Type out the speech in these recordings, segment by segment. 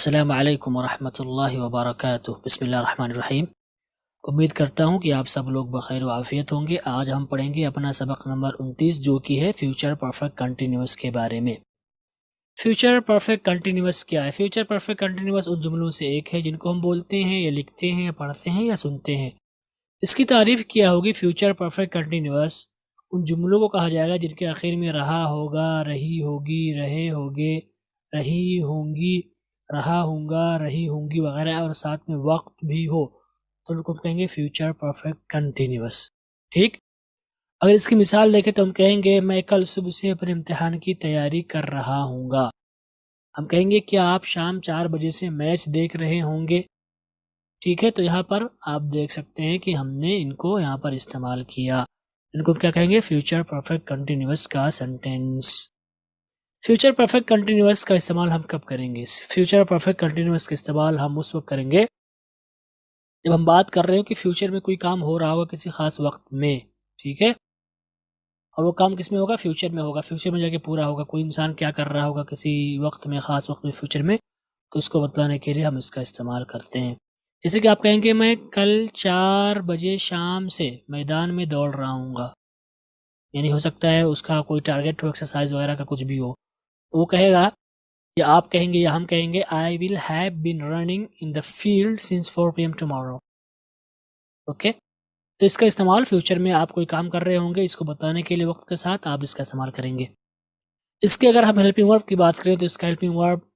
अस्सलामु अलैकुम वरहमतुल्लाहि वबरकातुह। बिस्मिल्लाहिर्रहमानिर्रहीम। उम्मीद करता हूँ कि आप सब लोग बखैर व आफियत होंगे। आज हम पढ़ेंगे अपना सबक नंबर 29 जो कि है फ्यूचर परफेक्ट कंटिन्यूअस के बारे में। फ्यूचर परफेक्ट कंटिन्यूअस क्या है? फ्यूचर परफेक्ट कंटिन्यूअस उन जुमलों से एक है जिनको हम बोलते हैं या लिखते हैं या पढ़ते हैं या सुनते हैं। इसकी तारीफ क्या होगी? फ्यूचर परफेक्ट कंटिन्यूअस उन जुमलों को कहा जाएगा जिनके आखिर में रहा होगा, रही होगी, रहे होगे, रही होंगी, रहा होगा, रही होंगी वगैरह और साथ में वक्त भी हो तो उनको कहेंगे फ्यूचर परफेक्ट कंटिन्यूअस। ठीक, अगर इसकी मिसाल देखें तो हम कहेंगे मैं कल सुबह से अपने इम्तिहान की तैयारी कर रहा हूँगा। हम कहेंगे क्या आप शाम 4 बजे से मैच देख रहे होंगे। ठीक है, तो यहाँ पर आप देख सकते हैं कि हमने इनको यहाँ पर इस्तेमाल किया। इनको क्या कहेंगे? फ्यूचर परफेक्ट कंटिन्यूअस का सेंटेंस। फ्यूचर परफेक्ट कंटिन्यूअस का इस्तेमाल हम कब करेंगे? फ्यूचर परफेक्ट कंटिन्यूअस का इस्तेमाल हम उस वक्त करेंगे जब हम बात कर रहे हो कि फ्यूचर में कोई काम हो रहा होगा किसी खास वक्त में। ठीक है, और वो काम किस में होगा? फ्यूचर में होगा, फ्यूचर में जाके पूरा होगा। कोई इंसान क्या कर रहा होगा किसी वक्त में, खास वक्त में, फ्यूचर में, तो उसको बतलाने के लिए हम इसका इस्तेमाल करते हैं। जैसे कि आप कहेंगे मैं कल 4 बजे शाम से मैदान में दौड़ रहा हूँगा, यानी हो सकता है उसका कोई टारगेट हो, एक्सरसाइज वगैरह का कुछ भी हो, तो वो कहेगा या आप कहेंगे या हम कहेंगे I will have been running in the field since 4 PM tomorrow. Okay, तो इसका इस्तेमाल फ्यूचर में आप कोई काम कर रहे होंगे इसको बताने के लिए वक्त के साथ आप इसका इस्तेमाल करेंगे। इसके अगर हम हेल्पिंग वर्ब की बात करें तो इसका हेल्पिंग वर्ब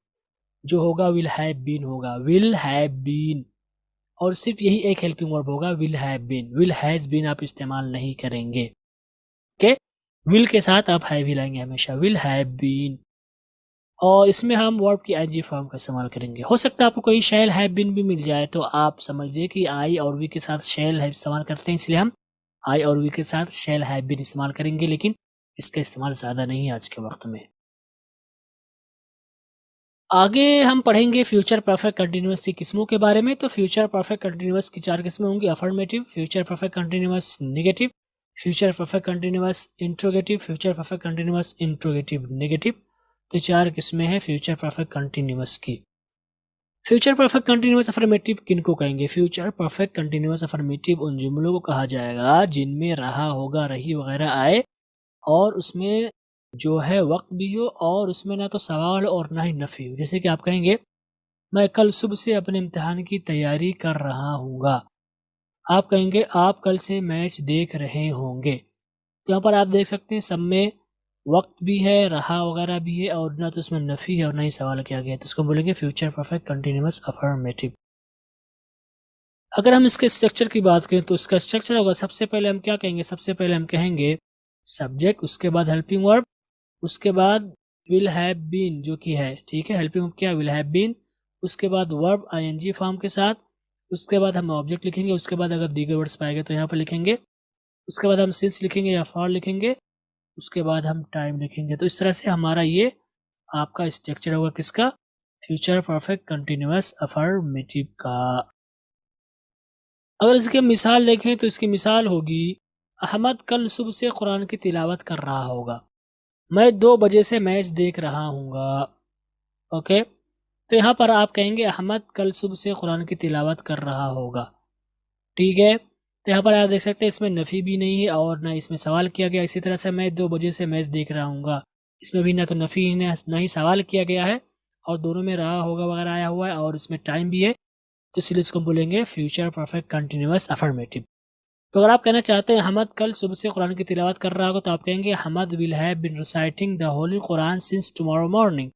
जो होगा विल हैव बीन होगा, विल हैव बीन, और सिर्फ यही एक हेल्पिंग वर्ब होगा, will have been. Will has been आप इस्तेमाल नहीं करेंगे। ओके, विल के साथ आप हैव ही लाएंगे हमेशा, विल हैव बीन, और इसमें हम वर्ब की आईएनजी फॉर्म का इस्तेमाल करेंगे। हो सकता है आपको कोई शैल हैव बीन भी मिल जाए तो आप समझिए कि आई और वी के साथ शैल हैव इस्तेमाल करते हैं, इसलिए हम आई और वी के साथ शैल हैव बीन इस्तेमाल करेंगे, लेकिन इसका इस्तेमाल ज़्यादा नहीं है आज के वक्त में। आगे हम पढ़ेंगे फ्यूचर परफेक्ट कंटिन्यूअस की किस्मों के बारे में। तो फ्यूचर परफेक्ट कंटिन्यूअस की 4 किस्में होंगी: affirmative, future perfect continuous negative, future perfect continuous interrogative, future perfect continuous interrogative negative. तो 4 किस्में हैं फ्यूचर परफेक्ट कंटिन्यूअस की। फ्यूचर परफेक्ट कंटिन्यूअस अफर्मेटिव किनको कहेंगे? फ्यूचर परफेक्ट कंटिन्यूअस अफर्मेटिव उन जुमलों को कहा जाएगा जिनमें रहा होगा, रही वगैरह आए और उसमें जो है वक्त भी हो और उसमें ना तो सवाल और ना ही नफी हो। जैसे कि आप कहेंगे मैं कल सुबह से अपने इम्तिहान की तैयारी कर रहा हूँगा। आप कहेंगे आप कल से मैच देख रहे होंगे। तो यहाँ पर आप देख सकते हैं सब में वक्त भी है, रहा वगैरह भी है, और ना तो इसमें नफी है और ना ही सवाल किया गया है, तो इसको बोलेंगे फ्यूचर परफेक्ट कंटिन्यूअस अफर्मेटिव। अगर हम इसके स्ट्रक्चर की बात करें तो इसका स्ट्रक्चर होगा, सबसे पहले हम क्या कहेंगे? सबसे पहले हम कहेंगे सब्जेक्ट, उसके बाद हेल्पिंग वर्ब, उसके बाद विल हैव बीन जो कि है, ठीक है, हेल्पिंग वर्ब क्या? विल हैव बीन, उसके बाद वर्ब आईएनजी फॉर्म के साथ, उसके बाद हम ऑब्जेक्ट लिखेंगे, उसके बाद अगर दीगर वर्ड्स पाएंगे तो यहाँ पर लिखेंगे, उसके बाद हम सिंस लिखेंगे या फॉर लिखेंगे, उसके बाद हम टाइम लिखेंगे। तो इस तरह से हमारा ये आपका स्ट्रक्चर होगा किसका? फ्यूचर परफेक्ट कंटिन्यूअस अफर्मेटिव का। अगर इसकी मिसाल देखें तो इसकी मिसाल होगी अहमद कल सुबह से कुरान की तिलावत कर रहा होगा। मैं 2 बजे से मैच देख रहा हूँगा। ओके, तो यहाँ पर आप कहेंगे अहमद कल सुबह से कुरान की तिलावत कर रहा होगा। ठीक है, तो यहाँ पर आप देख सकते हैं इसमें नफ़ी भी नहीं है और ना इसमें सवाल किया गया। इसी तरह से मैं 2 बजे से मैच देख रहा हूँगा, इसमें भी ना तो नफ़ी ना ही सवाल किया गया है, और दोनों में रहा होगा वगैरह आया हुआ है, और इसमें टाइम भी है, तो इसलिए इसको बोलेंगे फ्यूचर परफेक्ट कंटिन्यूअस अफर्मेटिव। तो अगर आप कहना चाहते हैं हमद कल सुबह से कुरान की तिलावत कर रहा होगा तो आप कहेंगे Hamad will have been reciting the holy Quran since tomorrow morning.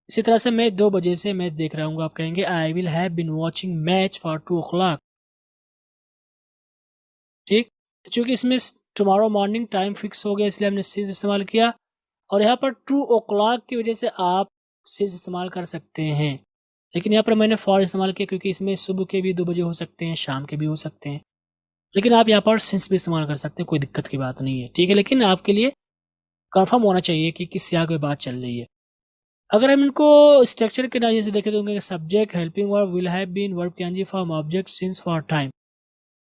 इसी तरह से मैं 2 बजे से मैच देख रहा हूँ, आप कहेंगे I will have been watching match for 2 o'clock। ठीक, तो चूंकि इसमें टुमारो मॉर्निंग टाइम फिक्स हो गया इसलिए हमने सिंस इस्तेमाल किया, और यहाँ पर 2 o'clock की वजह से आप सिंस इस्तेमाल कर सकते हैं, लेकिन यहाँ पर मैंने फॉर इस्तेमाल किया क्योंकि इसमें सुबह के भी 2 बजे हो सकते हैं, शाम के भी हो सकते हैं, लेकिन आप यहाँ पर सिंस भी इस्तेमाल कर सकते हैं, कोई दिक्कत की बात नहीं है। ठीक है, लेकिन आपके लिए कंफर्म होना चाहिए कि किस सियाग में बात चल रही है। अगर हम इनको स्ट्रक्चर के नजरिए से देखें तो subject, helping verb, will have been, verb के ing form, object, since, for time.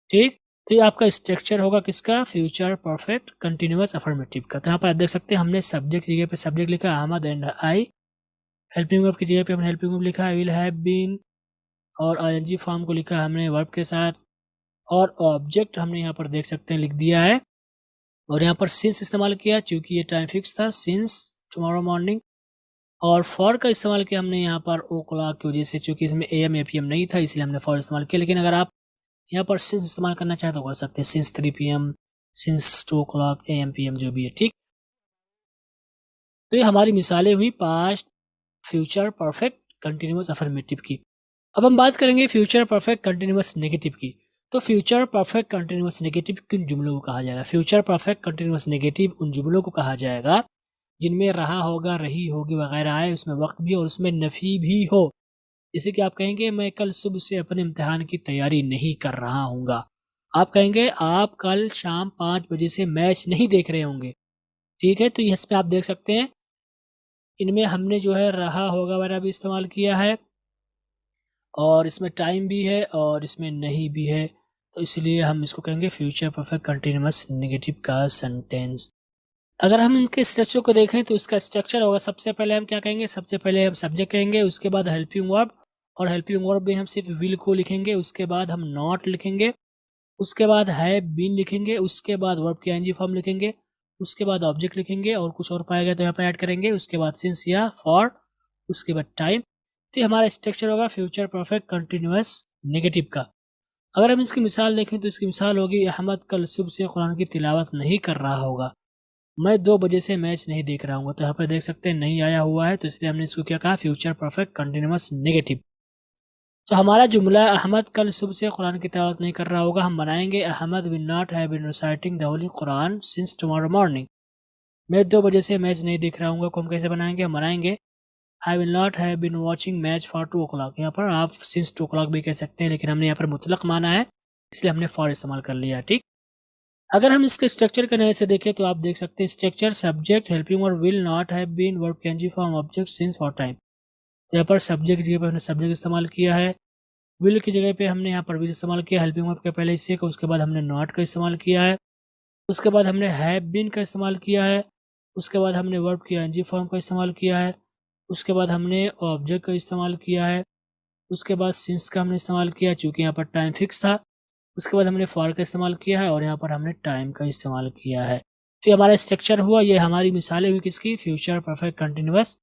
ठीक, तो ये आपका स्ट्रक्चर होगा किसका? फ्यूचर परफेक्ट कंटिन्यूअस अफर्मेटिव का। तो यहाँ पर आप देख सकते हैं हमने सब्जेक्ट जगह पे सब्जेक्ट लिखा Ahmad and I, helping verb की जगह पे हमने हेल्पिंग वर्ब लिखा है, विल हैव बीन, और आईएनजी फॉर्म को लिखा है हमने वर्ब के साथ, और ऑब्जेक्ट हमने यहाँ पर देख सकते हैं लिख दिया है, और यहाँ पर सिंस इस्तेमाल किया क्योंकि ये टाइम फिक्स था, सिंस टुमारो मॉर्निंग। और फॉर का इस्तेमाल किया हमने यहाँ पर ओ क्लॉक की वजह से, चूँकि इसमें AM या PM नहीं था इसलिए हमने फॉर इस्तेमाल किया। लेकिन अगर आप यहाँ पर सिंस इस्तेमाल करना चाहें तो कर सकते हैं, since 3 PM, since 2 o'clock, AM PM जो भी है, ठीक। तो ये हमारी मिसालें हुई past, future perfect, continuous, affirmative की। अब हम बात करेंगे फ्यूचर परफेक्ट कंटिन्यूअस नेगेटिव की। तो फ्यूचर परफेक्ट कंटिन्यूअस नेगेटिव किन जुमलों को कहा जाएगा? फ्यूचर परफेक्ट कंटिन्यूअस नेगेटिव उन जुमलों को कहा जाएगा जिनमें रहा होगा, रही होगी वगैरह आए, उसमें वक्त भी हो और उसमें नफी भी हो। जैसे कि आप कहेंगे मैं कल सुबह से अपने इम्तिहान की तैयारी नहीं कर रहा हूँगा। आप कहेंगे आप कल शाम 5 बजे से मैच नहीं देख रहे होंगे, ठीक है। तो इसमें आप देख सकते हैं इनमें हमने जो है रहा होगा वगैरह भी इस्तेमाल किया है, और इसमें टाइम भी है और इसमें नहीं भी है, तो इसलिए हम इसको कहेंगे फ्यूचर परफेक्ट कंटिन्यूअस नेगेटिव का सेंटेंस। अगर हम इनके स्ट्रक्चर को देखें तो इसका स्ट्रक्चर होगा, सबसे पहले हम क्या कहेंगे, सबसे पहले हम सब्जेक्ट कहेंगे, उसके बाद हेल्पिंग वर्ब, और हेल्पिंग वर्ब में हम सिर्फ विल को लिखेंगे, उसके बाद हम नॉट लिखेंगे, उसके बाद हैव बीन लिखेंगे, उसके बाद वर्ब की आईएनजी फॉर्म लिखेंगे, उसके बाद ऑब्जेक्ट लिखेंगे, और कुछ और पाएगा तो यहाँ पर ऐड करेंगे, उसके बाद सिंस या फॉर, उसके बाद टाइम। तो हमारा स्ट्रक्चर होगा फ्यूचर परफेक्ट कंटिन्यूअस नेगेटिव का। अगर हम इसकी मिसाल देखें तो इसकी मिसाल होगी, अहमद कल सुबह से कुरान की तिलावत नहीं कर रहा होगा, मैं 2 बजे से मैच नहीं देख रहा हूँ। तो यहाँ पर देख सकते हैं नहीं आया हुआ है, तो इसलिए हमने इसको क्या कहा, फ्यूचर परफेक्ट कंटिन्यूअस नेगेटिव। तो हमारा जुमला अहमद कल सुबह से कुरान की तिलावत नहीं कर रहा होगा, हम बनाएंगे Ahmad will not have been reciting the holy Quran since tomorrow morning. मैं 2 बजे से मैच नहीं देख रहा हूँ को हम कैसे बनाएंगे, हम बनाएंगे I will not have been watching match for 2 o'clock। यहाँ पर आप सिंस 2 o'clock भी कह सकते हैं, लेकिन हमने यहाँ पर मुतलक माना है इसलिए हमने फॉर इस्तेमाल कर लिया, ठीक। अगर हम इसके स्ट्रक्चर के नए से देखें तो आप देख सकते हैं structure subject helping verb will not have been verb can form object since for time. तो यहाँ पर सब्जेक्ट की जगह पे हमने सब्जेक्ट इस्तेमाल किया है, विल की जगह पे हमने यहाँ पर विल इस्तेमाल किया हेल्पिंग वर्ब के पहले हिस्से का, उसके बाद हमने नॉट का इस्तेमाल किया है, उसके बाद हमने हैव बीन का इस्तेमाल किया है, उसके बाद हमने वर्ब की आईएनजी फॉर्म का इस्तेमाल किया है, उसके बाद हमने ऑब्जेक्ट का इस्तेमाल किया है, उसके बाद सिंस का हमने इस्तेमाल किया चूँकि यहाँ पर टाइम फिक्स था, उसके बाद हमने फॉर का इस्तेमाल किया है, और यहाँ पर हमने टाइम का इस्तेमाल किया है। तो ये हमारा स्ट्रक्चर हुआ, ये हमारी मिसालें हुई किसकी, फ्यूचर परफेक्ट कंटिन्यूअस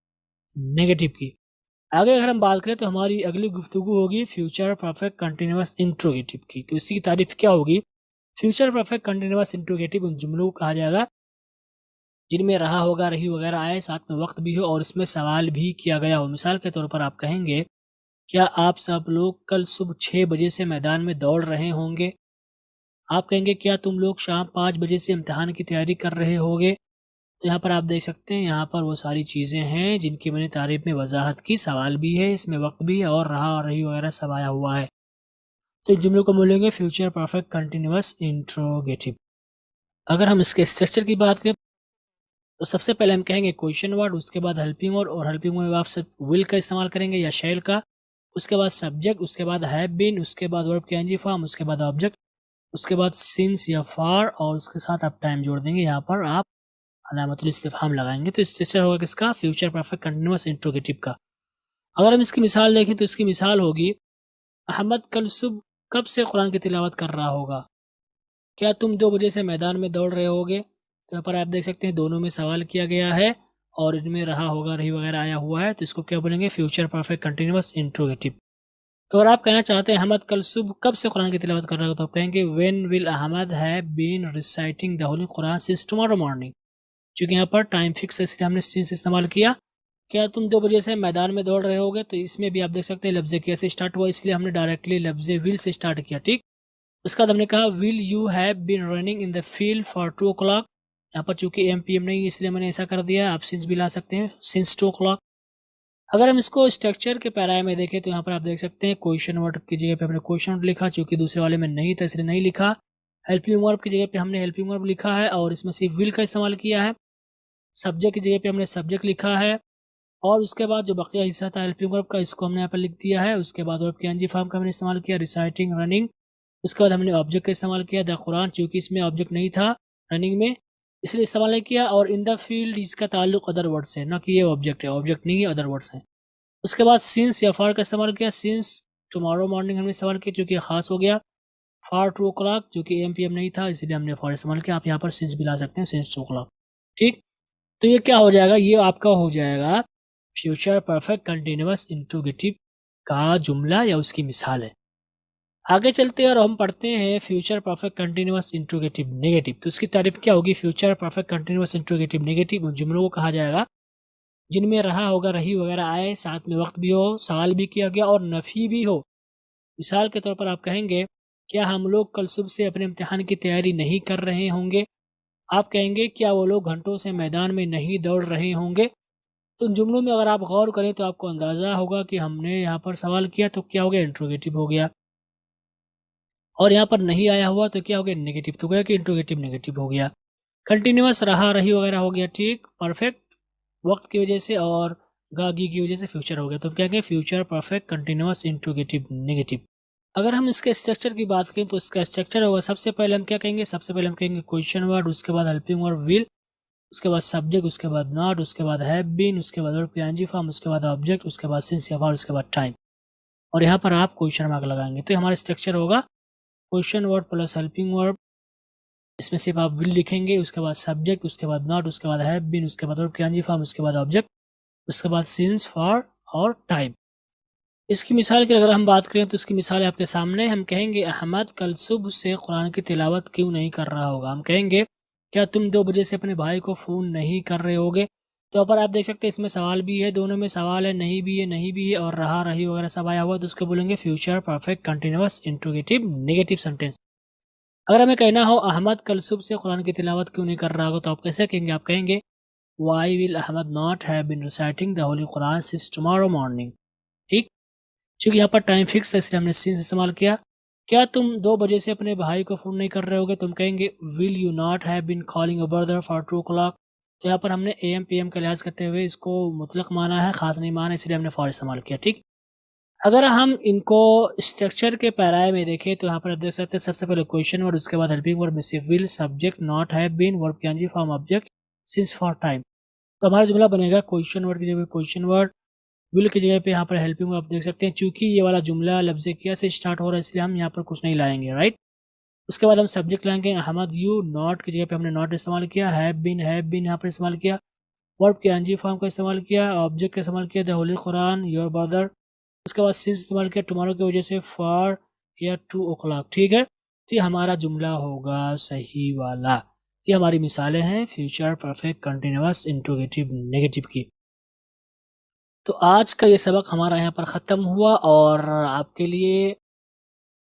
नेगेटिव की। आगे अगर हम बात करें तो हमारी अगली गुफ्तगू होगी फ्यूचर परफेक्ट कंटिन्यूअस इंट्रोगेटिव की। तो इसकी तारीफ क्या होगी, फ्यूचर परफेक्ट कंटिन्यूअस इंट्रोगेटिव उन जुमलों को कहा जाएगा जिनमें रहा होगा, रही वगैरह आए, साथ में वक्त भी हो और इसमें सवाल भी किया गया हो। मिसाल के तौर पर आप कहेंगे क्या आप सब लोग कल सुबह 6 बजे से मैदान में दौड़ रहे होंगे। आप कहेंगे क्या तुम लोग शाम 5 बजे से इम्तिहान की तैयारी कर रहे होगे। तो यहाँ पर आप देख सकते हैं यहाँ पर वो सारी चीज़ें हैं जिनकी मैंने तारीफ में वजाहत की, सवाल भी है, इसमें वक्त भी है और रहा और रही वगैरह सब आया हुआ है। तो इस जुमले को बोलेंगे फ्यूचर परफेक्ट कंटिन्यूअस इंट्रोगेटिव। अगर हम इसके स्ट्रक्चर की बात करें तो सबसे पहले हम कहेंगे क्वेश्चन वर्ड, उसके बाद हेल्पिंग वर्ड, और हेल्पिंग वर्ड में आप सिर्फ विल का इस्तेमाल करेंगे या शैल का, उसके बाद सब्जेक्ट, उसके बाद हैव बीन, उसके बाद वर्ब के एनजी फॉर्म, उसके बाद ऑब्जेक्ट, उसके बाद सिंस या फॉर, और उसके साथ आप टाइम जोड़ देंगे। यहाँ पर आप अलामतुल इस्तिफहाम लगाएंगे। तो स्ट्रक्चर होगा किसका, फ्यूचर परफेक्ट कंटिन्यूअस इंट्रोगेटिव का। अगर हम इसकी मिसाल देखें तो इसकी मिसाल होगी अहमद कल सुबह कब से कुरान की तिलावत कर रहा होगा। क्या तुम 2 बजे से मैदान में दौड़ रहे होगे। तो यहाँ पर आप देख सकते हैं दोनों में सवाल किया गया है और इनमें रहा होगा, रही वगैरह आया हुआ है, तो इसको क्या बोलेंगे, फ्यूचर परफेक्ट कंटिन्यूअस इंट्रोगेटिव। तो अगर आप कहना चाहते हैं अहमद कल सुबह कब से कुरान की तिलावत कर रहा होगा, तो आप कहेंगे when will Ahmad have been reciting the holy Quran since tomorrow morning. क्योंकि यहाँ पर टाइम फिक्स है इसलिए हमने सिंस इस्तेमाल किया। क्या तुम 2 बजे से मैदान में दौड़ रहे होगे, तो इसमें भी आप देख सकते हैं लफ्ज़ कैसे स्टार्ट हुआ, इसलिए हमने डायरेक्टली लफ्ज़ विल से स्टार्ट किया, ठीक। उसके बाद हमने कहा will you have been running in the field for 2 o'clock। यहाँ पर चूंकि एम नहीं इसलिए मैंने ऐसा कर दिया, आप सिंस भी ला सकते हैं, सिंस 2 o'clock। अगर हम इसको स्ट्रक्चर के पैराए में देखें तो यहाँ पर आप देख सकते हैं क्वेश्चन वर्ड की जगह पे हमने क्वेश्चन वर्ड लिखा, चूंकि दूसरे वाले में नहीं था इसलिए नहीं लिखा। हेल्पिंग वर्ब की जगह पे हमने हेल्पिंग वर्ब लिखा है और इसमें सिर्फ विल का इस्तेमाल किया है। सब्जेक्ट की जगह पे हमने सब्जेक्ट लिखा है और उसके बाद जो बकिया हिस्सा था हेल्पिंग वर्ब का इसको हमने यहाँ पर लिख दिया है। उसके बाद वर्ब के एनजी फॉर्म का हमने इस्तेमाल किया, रिसाइटिंग, रनिंग। उसके बाद हमने ऑब्जेक्ट का इस्तेमाल किया द कुरान, चूंकि इसमें ऑब्जेक्ट नहीं था रनिंग में इसलिए इस्तेमाल नहीं किया। और इन द फील्ड इसका ताल्लुक अदर वर्ड से, ना कि ये ऑब्जेक्ट है, ऑब्जेक्ट नहीं है, अदर वर्ड्स हैं। उसके बाद सिंस या फॉर का इस्तेमाल किया, सिंस टुमारो मॉर्निंग हमने इस्तेमाल किया जो कि खास हो गया। फॉर 2 o'clock जो कि AM PM नहीं था इसलिए हमने फॉर इस्तेमाल किया। आप यहाँ पर सिंस भी ला सकते हैं, सिंस 2 o'clock। ठीक, तो ये क्या हो जाएगा, ये आपका हो जाएगा फ्यूचर परफेक्ट कंटिन्यूअस इंट्रोगेटिव का जुमला या उसकी मिसाल है। आगे चलते हैं और हम पढ़ते हैं future perfect continuous interrogative negative. तो उसकी तारीफ क्या होगी, future perfect continuous interrogative negative उन जुमलों को कहा जाएगा जिनमें रहा होगा, रही वगैरह आए, साथ में वक्त भी हो, सवाल भी किया गया और नफी भी हो। मिसाल के तौर पर आप कहेंगे क्या हम लोग कल सुबह से अपने इम्तिहान की तैयारी नहीं कर रहे होंगे। आप कहेंगे क्या वो लोग घंटों से मैदान में नहीं दौड़ रहे होंगे। तो इन जुमलों में अगर आप गौर करें तो आपको अंदाज़ा होगा कि हमने यहाँ पर सवाल किया तो क्या हो गया, इंट्रोगेटिव हो गया, और यहाँ पर नहीं आया हुआ तो क्या हो गया, नेगेटिव। तो गया कि इंट्रोगेटिव नेगेटिव हो गया। कंटिन्यूअस रहा रही वगैरह हो गया, ठीक। परफेक्ट वक्त की वजह से और गागी की वजह से फ्यूचर हो गया। तो क्या कहें, future perfect continuous interrogative negative. अगर हम इसके स्ट्रक्चर की बात करें तो इसका स्ट्रक्चर होगा, सबसे पहले हम क्या कहेंगे, सबसे पहले हम कहेंगे क्वेश्चन वर्ड, उसके बाद हेल्पिंग वर्ब विल, उसके बाद सब्जेक्ट, उसके बाद नॉट, उसके बाद हैव बीन, उसके बाद वर्ब पीएनजी फॉर्म, उसके बाद ऑब्जेक्ट, उसके बाद सिंस या फॉर, उसके बाद टाइम, और यहाँ पर आप क्वेश्चन मार्क लगाएंगे। तो हमारा स्ट्रक्चर होगा question word plus helping verb, इसमें सिर्फ आप विल लिखेंगे, उसके बाद सब्जेक्ट, उसके बाद नॉट, उसके बाद हैव बीन, उसके बाद वर्ब पीएनजी फॉर्म, उसके बाद ऑब्जेक्ट, उसके बाद सिंस, फॉर और टाइम। इसकी मिसाल की अगर हम बात करें तो इसकी मिसाल है आपके सामने। हम कहेंगे अहमद कल सुबह से कुरान की तिलावत क्यों नहीं कर रहा होगा। हम कहेंगे क्या तुम 2 बजे से अपने भाई को फ़ोन नहीं कर रहे होगे। तो यहाँ पर आप देख सकते हैं इसमें सवाल भी है, दोनों में सवाल है, नहीं भी है, नहीं भी है और रहा रही वगैरह सब आया हुआ, तो उसको बोलेंगे future perfect continuous interrogative negative sentence. अगर हमें कहना हो अहमद कल सुबह से कुरान की तिलावत क्यों नहीं कर रहा होगा तो आप कैसे कहेंगे, आप कहेंगे why will Ahmad not have been reciting the holy Quran since tomorrow morning. ठीक, क्योंकि यहाँ पर टाइम फिक्स है इसलिए हमने सिंस इस्तेमाल किया। क्या तुम 2 बजे से अपने भाई को फ़ोन नहीं कर रहे होगे, तुम कहेंगे will you not have been calling your brother for 2 o'clock। तो यहाँ पर हमने AM PM का लिहाज करते हुए इसको मुतलक माना है, ख़ास नहीं माना, इसलिए हमने फॉर इस्तेमाल किया। ठीक, अगर हम इनको स्ट्रक्चर के पैराए में देखें तो यहाँ पर आप देख सकते हैं सबसे पहले क्वेश्चन वर्ड, उसके बाद हेल्पिंग वर्ड में सिर्फ will, subject not have been, verb PNG form, object, since, for time. तो हमारा जुमला बनेगा क्वेश्चन वर्ड की जगह क्वेश्चन वर्ड, विल की जगह पे यहाँ पर हेल्पिंग आप देख सकते हैं। चूंकि ये वाला जुमला लफ्ज़ किया से स्टार्ट हो रहा है इसलिए हम यहाँ पर कुछ नहीं लाएंगे, राइट। उसके बाद हम सब्जेक्ट लाएंगे अहमद यू, नॉट की जगह पे हमने नॉट इस्तेमाल किया, हैव बीन यहाँ पर इस्तेमाल किया, वर्ब के एनजी फॉर्म का इस्तेमाल किया, ऑब्जेक्ट का इस्तेमाल किया the holy Quran, your brother, उसके बाद सिंस इस्तेमाल किया टुमारो की वजह से, फॉर या 2 o'clock। ठीक है, तो ये हमारा जुमला होगा सही वाला। ये हमारी मिसालें हैं future perfect continuous interrogative negative की। तो आज का ये सबक हमारा यहाँ पर ख़त्म हुआ और आपके लिए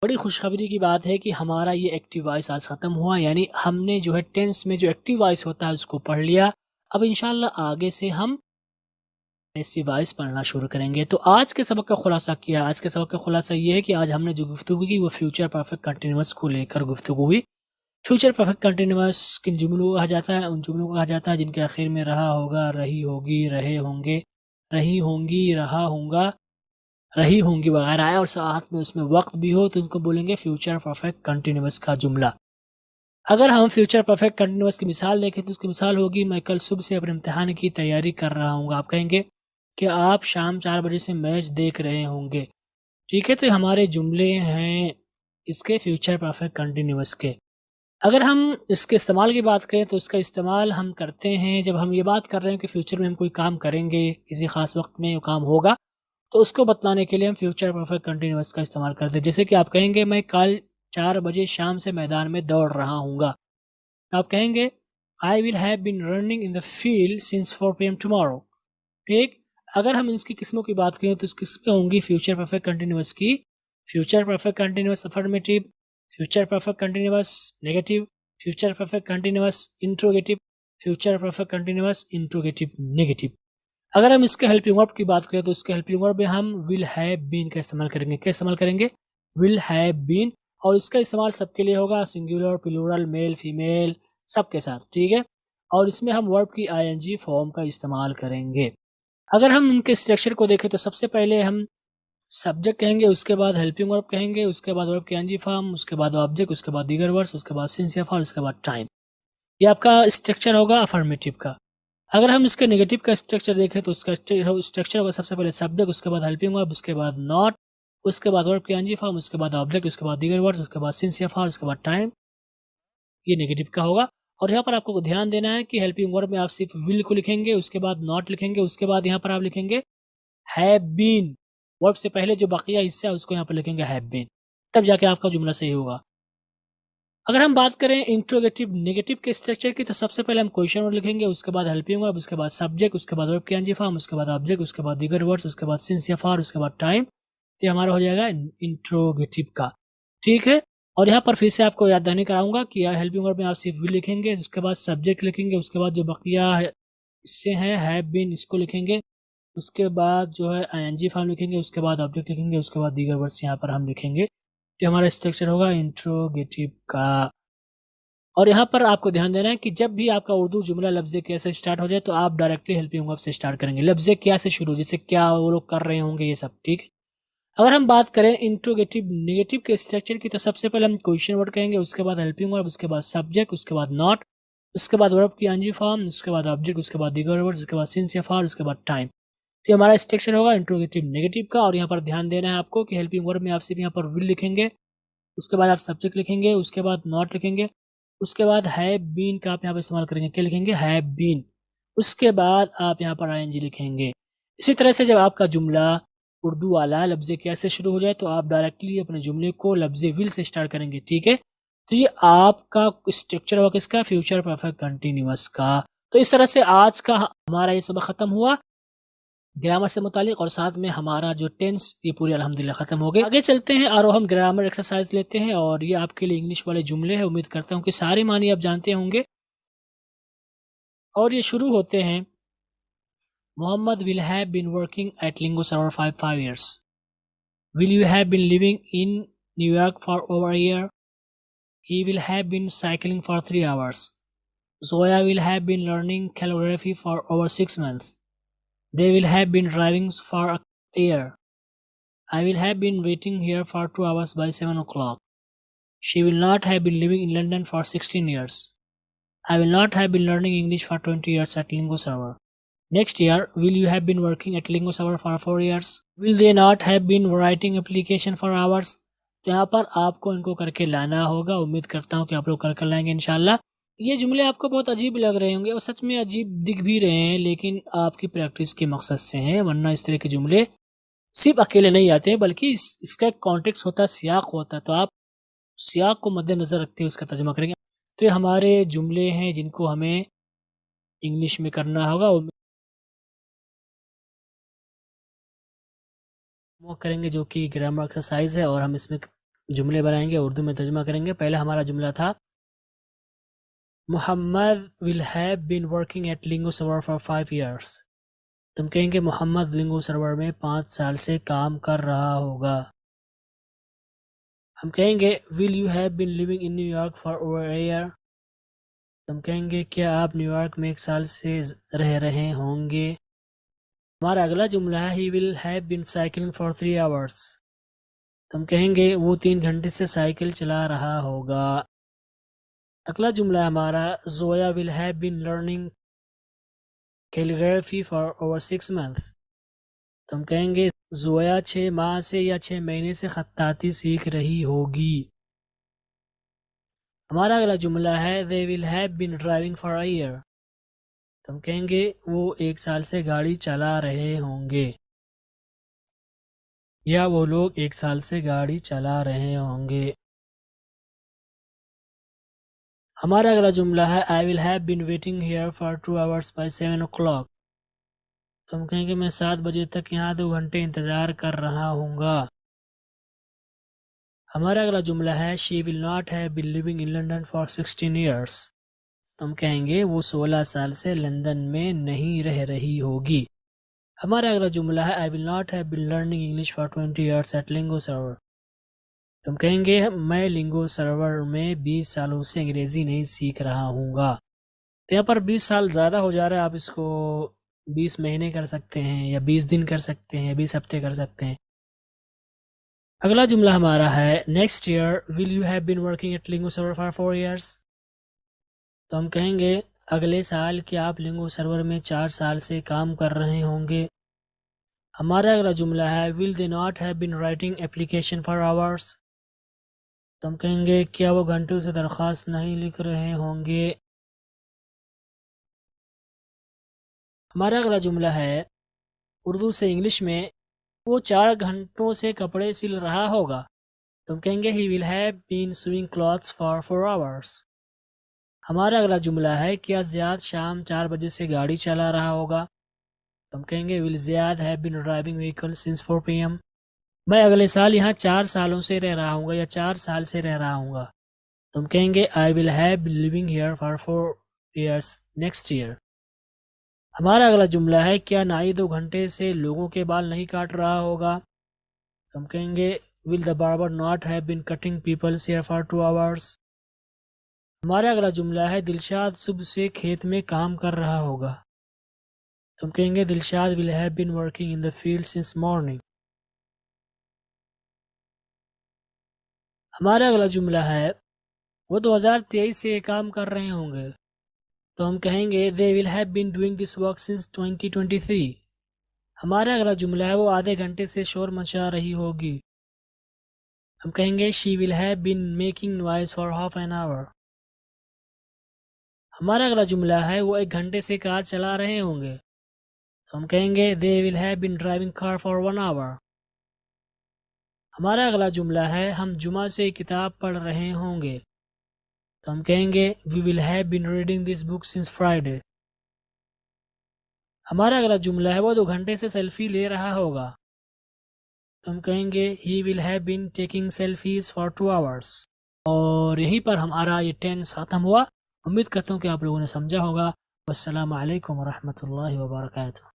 बड़ी खुशखबरी की बात है कि हमारा ये एक्टिव वॉइस आज ख़त्म हुआ, यानी हमने जो है टेंस में जो एक्टिव वॉइस होता है उसको पढ़ लिया। अब इंशाल्लाह आगे से हम पैसिव वॉइस पढ़ना शुरू करेंगे। तो आज के सबक का खुलासा किया, आज के सबक का खुलासा ये है कि आज हमने जो गुफ्तगू की वो फ्यूचर परफेक्ट कंटिन्यूअस को लेकर गुफ्तगू हुई। फ्यूचर परफेक्ट कंटिन्यूअस किन जुमलों को कहा जाता है, उन जुमलों को कहा जाता है जिनके आखिर में रहा होगा, रही होगी, रहे होंगे, रही होंगी, रहा होगा, रही होंगी वगैरह है और साथ में उसमें वक्त भी हो तो उनको बोलेंगे फ्यूचर परफेक्ट कंटिन्यूअस का जुमला। अगर हम फ्यूचर परफेक्ट कंटिन्यूअस की मिसाल देखें तो उसकी मिसाल होगी मैं कल सुबह से अपने इम्तिहान की तैयारी कर रहा हूँ। आप कहेंगे कि आप शाम 4 बजे से मैच देख रहे होंगे। ठीक है, तो हमारे जुमले हैं इसके फ्यूचर परफेक्ट कंटिन्यूअस के। अगर हम इसके इस्तेमाल की बात करें तो इसका इस्तेमाल हम करते हैं जब हम ये बात कर रहे हैं कि फ्यूचर में हम कोई काम करेंगे, किसी ख़ास वक्त में वो काम होगा, तो उसको बतलाने के लिए हम फ्यूचर परफेक्ट कंटिन्यूअस का इस्तेमाल करते हैं। जैसे कि आप कहेंगे मैं कल 4 बजे शाम से मैदान में दौड़ रहा हूँगा। आप कहेंगे I will have been running in the field since 4 PM tomorrow. ठीक, अगर हम इसकी किस्मों की बात करें तो इस किस्में होंगी फ्यूचर परफेक्ट कंटिन्यूअस की, future perfect continuous affirmative, future perfect continuous negative, future perfect continuous interrogative, future perfect continuous interrogative negative. अगर हम इसके हेल्पिंग वर्ब की बात करें तो इसके हेल्पिंग वर्ब में हम विल हैव बीन का इस्तेमाल करेंगे। क्या इस्तेमाल करेंगे, विल हैव बीन, और इसका इस्तेमाल सबके लिए होगा, सिंगुलर, प्लूरल, मेल, फीमेल, सबके साथ। ठीक है, और इसमें हम वर्ब की ING फॉर्म का इस्तेमाल करेंगे। अगर हम इनके स्ट्रक्चर को देखें तो सबसे पहले हम सब्जेक्ट कहेंगे, उसके बाद हेल्पिंग वर्ब कहेंगे, उसके बाद वर्ब की ING फॉर्म, उसके बाद ऑब्जेक्ट, उसके बाद दीगर वर्ड्स, उसके बाद सिंस या फॉर, उसके बाद टाइम। ये आपका स्ट्रक्चर होगा अफर्मेटिव का। अगर हम इसके नेगेटिव का स्ट्रक्चर देखें तो उसका स्ट्रक्चर होगा सबसे पहले सब्जेक्ट, उसके बाद हेल्पिंग वर्ब, उसके बाद नॉट, उसके बाद वर्ब की एनजी फॉर्म, उसके बाद ऑब्जेक्ट, उसके बाद दीगर वर्ड्स, उसके बाद सिंस या फॉर, उसके बाद टाइम। ये नेगेटिव का होगा। और यहाँ पर आपको ध्यान देना है कि हेल्पिंग वर्ब में आप सिर्फ विल को लिखेंगे, उसके बाद नॉट लिखेंगे, उसके बाद यहाँ पर आप लिखेंगे हैव बीन। वर्ब से पहले जो बकिया हिस्सा है उसको यहाँ पर लिखेंगे हैव बीन, तब जाके आपका जुमला सही होगा। अगर हम बात करें इंट्रोगेटिव नेगेटिव के स्ट्रक्चर की, तो सबसे पहले हम क्वेश्चन वर्ड लिखेंगे, उसके बाद हेल्पिंग वर्ब, उसके बाद सब्जेक्ट, उसके बाद वर्ब की एनजी फॉर्म, उसके बाद ऑब्जेक्ट, उसके बाद दीगर वर्ड्स, उसके बाद सिंस या फॉर, उसके बाद टाइम। तो हमारा हो जाएगा इंट्रोगेटिव का। ठीक है, और यहाँ पर फिर से आपको याद दहानी कराऊंगा कि हेल्पिंग वर्ब में आप सिर्फ विल लिखेंगे, उसके बाद सब्जेक्ट लिखेंगे, उसके बाद जो बकिया इससे है हैव बीन इसको लिखेंगे, उसके बाद जो है आईएनजी फॉर्म लिखेंगे, उसके बाद ऑब्जेक्ट लिखेंगे, उसके बाद दीगर वर्ड्स यहाँ पर हम लिखेंगे। तो हमारा स्ट्रक्चर होगा इंट्रोगेटिव का। और यहाँ पर आपको ध्यान देना है कि जब भी आपका उर्दू जुमला लफ्ज़ क्या से स्टार्ट हो जाए तो आप डायरेक्टली हेल्पिंग वर्ब से स्टार्ट करेंगे, लफ्ज़ क्या से शुरू, जैसे क्या वो लोग कर रहे होंगे, ये सब। ठीक है, अगर हम बात करें इंट्रोगेटिव नेगेटिव के स्ट्रक्चर की, तो सबसे पहले हम क्वेश्चन वर्ड कहेंगे, उसके बाद हेल्पिंग वर्ब, उसके बाद सब्जेक्ट, उसके बाद नॉट, उसके बाद वर्ब की एनजी फॉर्म, उसके बाद ऑब्जेक्ट, उसके बाद दीगर वर्ड्स, उसके बाद सिंस या फॉर, उसके बाद टाइम। तो हमारा स्ट्रक्चर होगा इंट्रोगेटिव नेगेटिव का। और यहाँ पर ध्यान देना है आपको कि हेल्पिंग वर्ब में आप सिर्फ यहाँ पर विल लिखेंगे, उसके बाद आप सब्जेक्ट लिखेंगे, उसके बाद नॉट लिखेंगे, उसके बाद हैव बीन का आप यहाँ पर इस्तेमाल करेंगे, क्या लिखेंगे हैव बीन, उसके बाद आप यहाँ पर आईएनजी लिखेंगे। इसी तरह से जब आपका जुमला उर्दू वाला लफ्ज़ क्या से शुरू हो जाए तो आप डायरेक्टली अपने जुमले को लफ्ज़ विल से स्टार्ट करेंगे। ठीक है, तो ये आपका स्ट्रक्चर होगा किसका, फ्यूचर परफेक्ट कंटिन्यूअस का। तो इस तरह से आज का हमारा ये सबक खत्म हुआ ग्रामर से मुतालिक, और साथ में हमारा जो टेंस ये पूरे अल्हम्दुलिल्लाह खत्म हो गए। आगे चलते हैं और हम ग्रामर एक्सरसाइज लेते हैं, और ये आपके लिए इंग्लिश वाले जुमले हैं। उम्मीद करता हूँ कि सारे मानी आप जानते होंगे, और ये शुरू होते हैं। Mohammad will have been working at Lingo Server for 5 years. Will you have been living in New York for over a year? He will have been cycling for 3 hours. Zoya will have been learning calligraphy for over 6 months. They will have been driving for a year. I will have been waiting here for 2 hours by 7 o'clock. She will not have been living in London for 16 years. I will not have been learning English for 20 years at Lingo Server. Next year, will you have been working at Lingo Server for 4 years? Will they not have been writing application for hours? तो यहाँ पर आपको इनको करके लाना होगा। उम्मीद करता हूँ कि आप लोग कर लाएंगे इंशाल्लाह। ये जुमले आपको बहुत अजीब लग रहे होंगे, और सच में अजीब दिख भी रहे हैं, लेकिन आपकी प्रैक्टिस के मकसद से हैं, वरना इस तरह के जुमले सिर्फ अकेले नहीं आते हैं, बल्कि इसका एक कॉन्टेक्स्ट होता है, सियाक होता है। तो आप सियाक को मद्देनजर रखते हुए उसका तर्जुमा करेंगे। तो ये हमारे जुमले हैं जिनको हमें इंग्लिश में करना होगा। करेंगे जो कि ग्रामर एक्सरसाइज है, और हम इसमें जुमले बनाएंगे, उर्दू में तर्जुमा करेंगे। पहला हमारा जुमला था Mohammad will have been working at Lingo Server for 5 years। तुम कहेंगे मोहम्मद लिंगो सर्वर में 5 साल से काम कर रहा होगा। हम कहेंगे will you have been living in New York for over a year. तुम कहेंगे क्या आप न्यूयॉर्क में 1 साल से रह रहे होंगे। हमारा अगला जुमला है he will have been cycling for 3 hours। तुम कहेंगे वो 3 घंटे से साइकिल चला रहा होगा। अगला जुमला है हमारा Zoya will have been learning calligraphy for over 6 months। तुम कहेंगे जोया 6 माह से या 6 महीने से खत्ताती सीख रही होगी। हमारा अगला जुमला है they will have been driving for a year. तुम कहेंगे वो 1 साल से गाड़ी चला रहे होंगे, या वो लोग 1 साल से गाड़ी चला रहे होंगे। हमारा अगला जुमला है I will have been waiting here for 2 hours by 7 o'clock। तुम कहेंगे मैं 7 बजे तक यहाँ 2 घंटे इंतज़ार कर रहा हूँगा। हमारा अगला जुमला है she will not have been living in London for 16 years। तुम कहेंगे वो 16 साल से लंदन में नहीं रह रही होगी। हमारा अगला जुमला है I will not have been learning English for 20 years at Lingo Server. तुम कहेंगे मैं लिंगो सर्वर में 20 सालों से अंग्रेज़ी नहीं सीख रहा हूँगा। तो यहाँ पर 20 साल ज़्यादा हो जा रहा है, आप इसको 20 महीने कर सकते हैं, या 20 दिन कर सकते हैं, या 20 हफ्ते कर सकते हैं। अगला जुमला हमारा है next year will you have been working at Lingo Server for 4 years। तो हम कहेंगे अगले साल क्या आप लिंगो सर्वर में 4 साल से काम कर रहे होंगे। हमारा अगला जुमला है will they not have been writing application for hours. तो हम कहेंगे क्या वो घंटों से दरख्वास्त नहीं लिख रहे होंगे। हमारा अगला जुमला है उर्दू से इंग्लिश में वो 4 घंटों से कपड़े सिल रहा होगा। तो हम कहेंगे he will have been sewing clothes for 4 hours. हमारा अगला जुमला है क्या ज़ियाद शाम 4 बजे से गाड़ी चला रहा होगा। तो हम कहेंगे will Ziyad have been driving vehicle since 4 PM। मैं अगले साल यहाँ 4 सालों से रह रहा हूँगा या 4 साल से रह रहा हूँगा। तो हम कहेंगे I will have been living here for 4 years next year. हमारा अगला जुमला है क्या नाई 2 घंटे से लोगों के बाल नहीं काट रहा होगा। तो हम कहेंगे will the barber not have been cutting people's hair for 2 hours. हमारा अगला जुमला है दिलशाद सुबह से खेत में काम कर रहा होगा। तो हम कहेंगे Dilshad will have been working in the field since morning. हमारा अगला जुमला है वो 2023 से ये काम कर रहे होंगे। तो हम कहेंगे they will have been doing this work since 2023। हमारा अगला जुमला है वो आधे घंटे से शोर मचा रही होगी। हम कहेंगे she will have been making noise for half an hour. हमारा अगला जुमला है वो 1 घंटे से कार चला रहे होंगे। तो हम कहेंगे they will have been driving car for 1 hour. हमारा अगला जुमला है हम जुमा से किताब पढ़ रहे होंगे। तो हम कहेंगे we will have been reading this book since Friday. हमारा अगला जुमला है वो 2 घंटे से सेल्फी ले रहा होगा। तो हम कहेंगे he will have been taking selfies for 2 hours. और यहीं पर हमारा ये टेंस ख़त्म हुआ। उम्मीद करता हूँ कि आप लोगों ने समझा होगा। वस्सलामु अलैकुम वरहमतुल्लाहि वबरकातुहू।